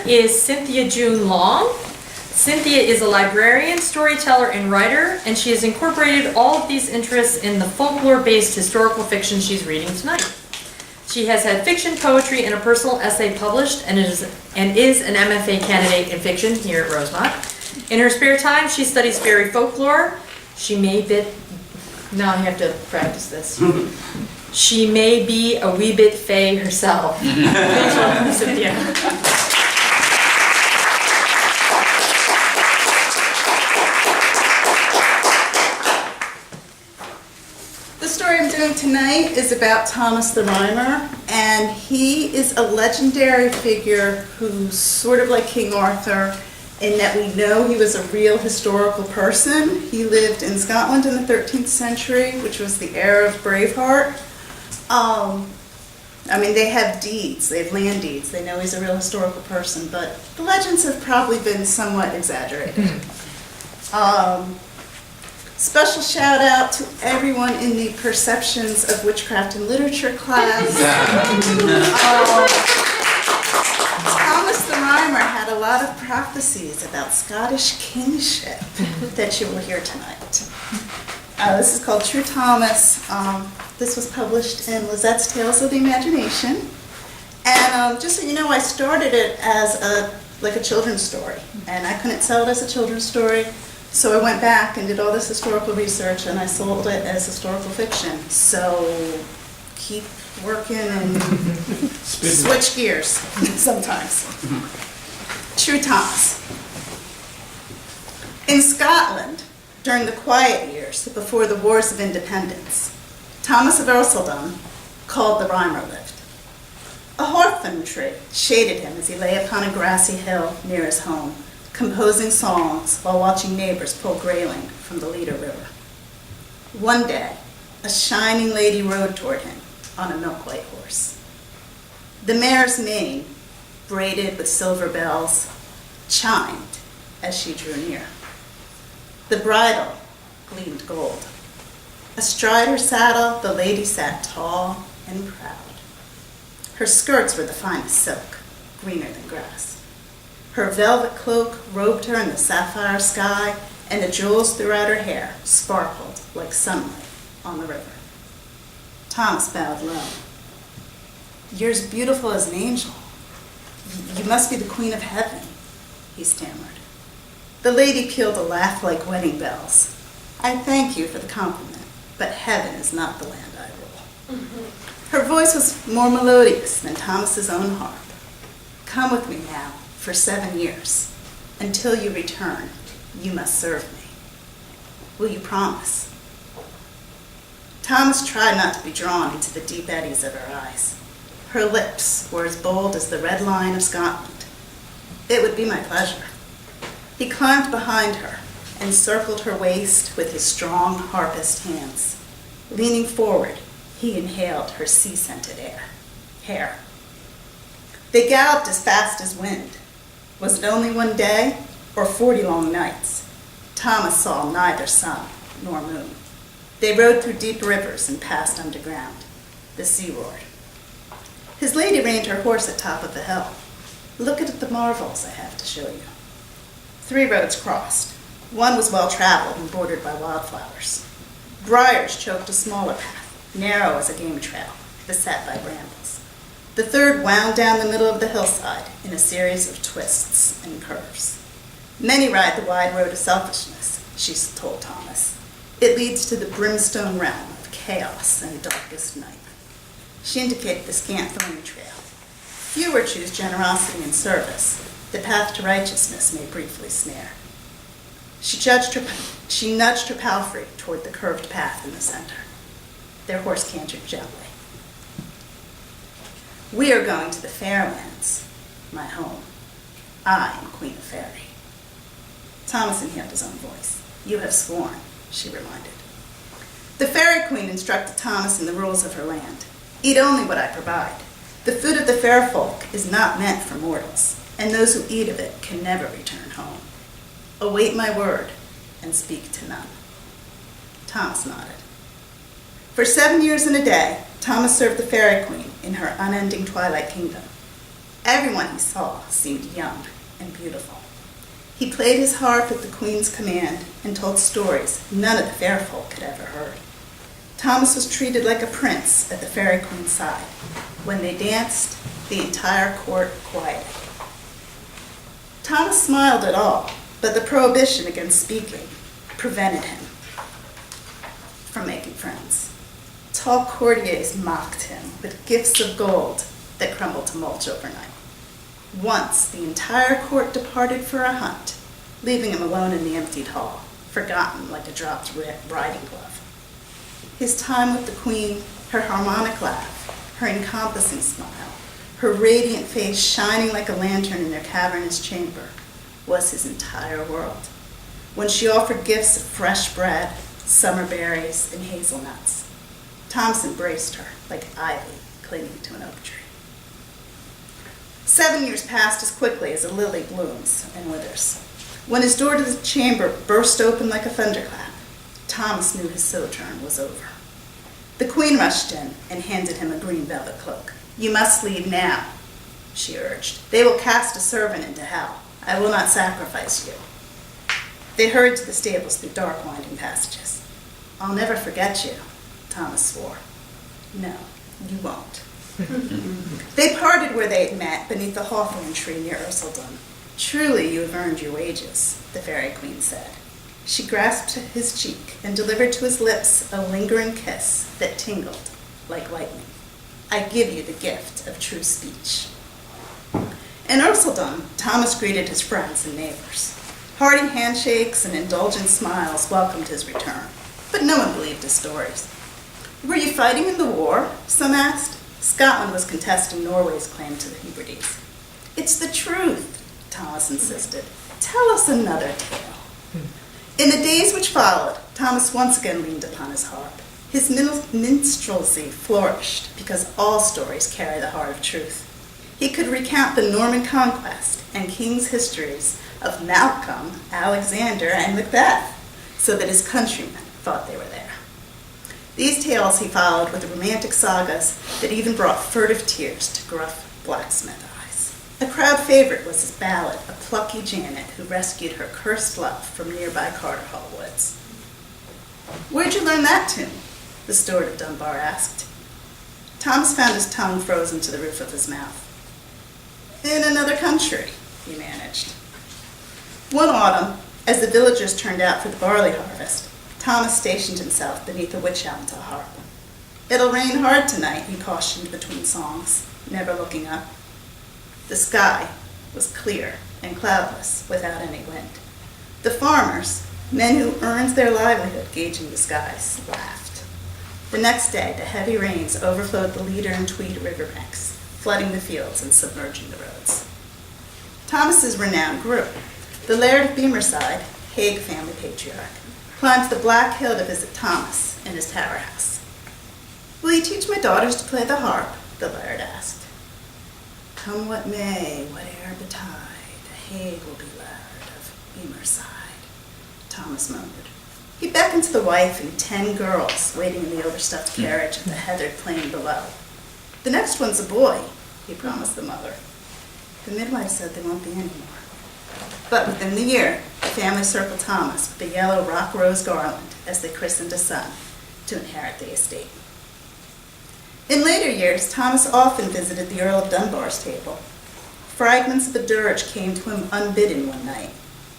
is Cynthia June Long. Cynthia is a librarian, storyteller, and writer, and she has incorporated all of these interests in the folklore-based historical fiction she's reading tonight. She has had fiction, poetry, and a personal essay published, and is an MFA candidate in fiction here at Rosemont. In her spare time, she studies fairy folklore. Now I have to practice this. She may be a wee bit fey herself. Please welcome Cynthia. The story I'm doing tonight is about Thomas the Rhymer, and he is a legendary figure who's sort of like King Arthur in that we know he was a real historical person. He lived in Scotland in the 13th century, which was the era of Braveheart. They have deeds, they have land deeds, they know he's a real historical person, but the legends have probably been somewhat exaggerated. Special shout out to everyone in the Perceptions of Witchcraft and Literature class. Thomas the Rhymer had a lot of prophecies about Scottish kingship that you will hear tonight. This is called True Thomas. This was published in Lizette's Tales of the Imagination. And just so you know, I started it as a children's story, and I couldn't sell it as a children's story. So I went back and did all this historical research, and I sold it as historical fiction. So keep working and switch gears sometimes. True Thomas. In Scotland, during the quiet years before the Wars of Independence, Thomas of Ercildown called the Bronner Lift. A hawthorn tree shaded him as he lay upon a grassy hill near his home, composing songs while watching neighbors pull grayling from the Leader River. One day, a shining lady rode toward him on a milk-white horse. The mare's mane, braided with silver bells, chimed as she drew near. The bridle gleamed gold. Astride her saddle, the lady sat tall and proud. Her skirts were the finest silk, greener than grass. Her velvet cloak robed her in the sapphire sky, and the jewels throughout her hair sparkled like sunlight on the river. Thomas bowed low. "You're as beautiful as an angel. You must be the queen of heaven," he stammered. The lady pealed a laugh like wedding bells. "I thank you for the compliment, but heaven is not the land I rule." Her voice was more melodious than Thomas's own harp. "Come with me now. For 7 years. Until you return, you must serve me. Will you promise?" Thomas tried not to be drawn into the deep eddies of her eyes. Her lips were as bold as the red lion of Scotland. "It would be my pleasure." He climbed behind her and circled her waist with his strong harpist hands. Leaning forward, he inhaled her sea-scented hair. They galloped as fast as wind. Was it only one day or 40 long nights? Thomas saw neither sun nor moon. They rode through deep rivers and passed underground. The sea roared. His lady reined her horse at top of the hill. "Look at the marvels I have to show you." 3 roads crossed. One was well-traveled and bordered by wildflowers. Briars choked a smaller path, narrow as a game trail, beset by brambles. The third wound down the middle of the hillside in a series of twists and curves. "Many ride the wide road of selfishness," she told Thomas. "It leads to the brimstone realm of chaos and darkest night." She indicated the scant thorny trail. "Fewer choose generosity and service. The path to righteousness may briefly snare." She nudged her palfrey toward the curved path in the center. Their horse cantered gently. "We are going to the Fairlands, my home. I am Queen of Fairy." Thomas inhaled his own voice. "You have sworn," she reminded. The Fairy Queen instructed Thomas in the rules of her land. "Eat only what I provide. The food of the fair folk is not meant for mortals, and those who eat of it can never return home. Await my word and speak to none." Thomas nodded. For 7 years and a day, Thomas served the Fairy Queen in her unending twilight kingdom. Everyone he saw seemed young and beautiful. He played his harp at the Queen's command and told stories none of the fair folk had ever heard. Thomas was treated like a prince at the Fairy Queen's side. When they danced, the entire court quieted. Thomas smiled at all, but the prohibition against speaking prevented him from making friends. Tall courtiers mocked him with gifts of gold that crumbled to mulch overnight. Once, the entire court departed for a hunt, leaving him alone in the emptied hall, forgotten like a dropped riding glove. His time with the Queen, her harmonic laugh, her encompassing smile, her radiant face shining like a lantern in their cavernous chamber, was his entire world. When she offered gifts of fresh bread, summer berries, and hazelnuts, Thomas embraced her like ivy clinging to an oak tree. 7 years passed as quickly as a lily blooms and withers. When his door to the chamber burst open like a thunderclap, Thomas knew his sojourn was over. The Queen rushed in and handed him a green velvet cloak. "You must leave now," she urged. "They will cast a servant into hell. I will not sacrifice you." They hurried to the stables through dark, winding passages. "I'll never forget you," Thomas swore. "No, you won't." They parted where they had met, beneath the hawthorn tree near Ercildown. "Truly you have earned your wages," the Fairy Queen said. She grasped his cheek and delivered to his lips a lingering kiss that tingled like lightning. "I give you the gift of true speech." In Ercildown, Thomas greeted his friends and neighbors. Hearty handshakes and indulgent smiles welcomed his return, but no one believed his stories. "Were you fighting in the war?" some asked. Scotland was contesting Norway's claim to the Hebrides. "It's the truth," Thomas insisted. "Tell us another tale." In the days which followed, Thomas once again leaned upon his harp. His minstrelsy flourished because all stories carry the heart of truth. He could recount the Norman conquest and kings' histories of Malcolm, Alexander, and Macbeth, so that his countrymen thought they were there. These tales he followed with romantic sagas that even brought furtive tears to gruff blacksmith eyes. A crowd favorite was his ballad of plucky Janet who rescued her cursed love from nearby Carter Hall woods. "Where'd you learn that tune?" the steward of Dunbar asked. Thomas found his tongue frozen to the roof of his mouth. "In another country," he managed. One autumn, as the villagers turned out for the barley harvest, Thomas stationed himself beneath a wych elm to harp. "It'll rain hard tonight," he cautioned between songs, never looking up. The sky was clear and cloudless, without any wind. The farmers, men who earned their livelihood gauging the skies, laughed. The next day, the heavy rains overflowed the Leader and Tweed riverbanks, flooding the fields and submerging the roads. Thomas's renown grew. The Laird of Beamerside, Hague family patriarch, climbed the black hill to visit Thomas in his tower house. "Will you teach my daughters to play the harp?" the laird asked. "Come what may, whate'er betide, the Hague will be Laird of Beamerside," Thomas murmured. He beckoned to the wife and 10 girls waiting in the overstuffed carriage at the heathered plain below. "The next one's a boy," he promised the mother. The midwife said there won't be any more. But within the year, the family circled Thomas with a yellow rock rose garland as they christened a son to inherit the estate. In later years, Thomas often visited the Earl of Dunbar's table. Fragments of a dirge came to him unbidden one night,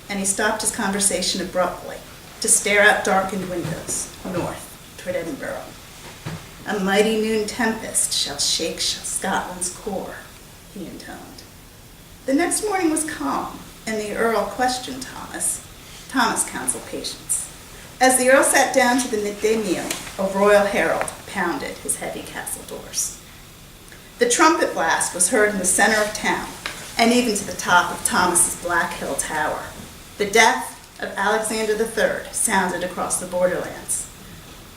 and he stopped his conversation abruptly to stare out darkened windows north toward Edinburgh. "A mighty noon tempest shall shake Scotland's core," he intoned. The next morning was calm, and the Earl questioned Thomas. Thomas counseled patience. As the Earl sat down to the midday meal, a royal herald pounded his heavy castle doors. The trumpet blast was heard in the center of town, and even to the top of Thomas's Black Hill Tower. The death of Alexander III sounded across the borderlands,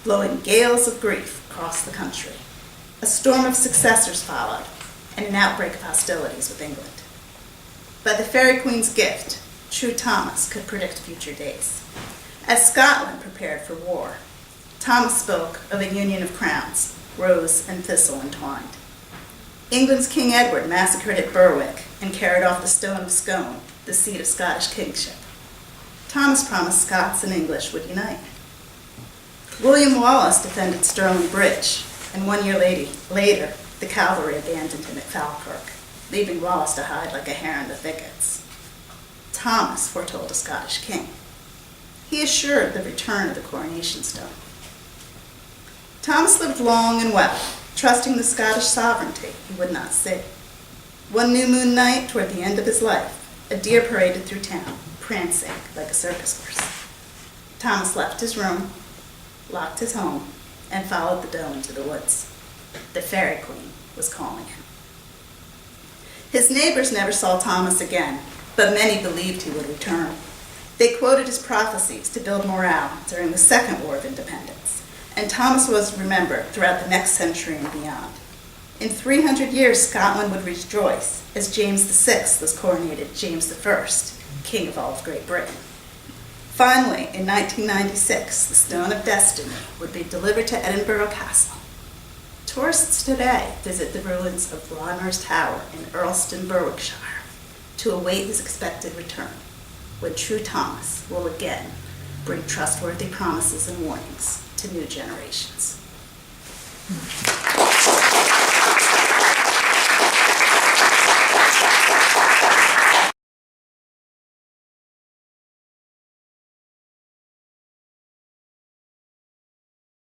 blowing gales of grief across the country. A storm of successors followed, and an outbreak of hostilities with England. By the Fairy Queen's gift, true Thomas could predict future days. As Scotland prepared for war, Thomas spoke of a union of crowns, rose and thistle entwined. England's King Edward massacred at Berwick and carried off the Stone of Scone, the seat of Scottish kingship. Thomas promised Scots and English would unite. William Wallace defended Stirling Bridge, and 1 year later, the cavalry abandoned him at Falkirk, leaving Wallace to hide like a hare in the thickets. Thomas foretold a Scottish king. He assured the return of the coronation stone. Thomas lived long and well, trusting the Scottish sovereignty he would not see. One new moon night toward the end of his life, a deer paraded through town, prancing like a circus horse. Thomas left his room, locked his home, and followed the doe into the woods. The Fairy Queen was calling him. His neighbors never saw Thomas again, but many believed he would return. They quoted his prophecies to build morale during the Second War of Independence, and Thomas was remembered throughout the next century and beyond. In 300 years, Scotland would rejoice as James VI was coronated James I, King of all of Great Britain. Finally, in 1996, the Stone of Destiny would be delivered to Edinburgh Castle. Tourists today visit the ruins of Bronner's Tower in Earlston, Berwickshire, to await his expected return, when true Thomas will again bring trustworthy promises and warnings to new generations.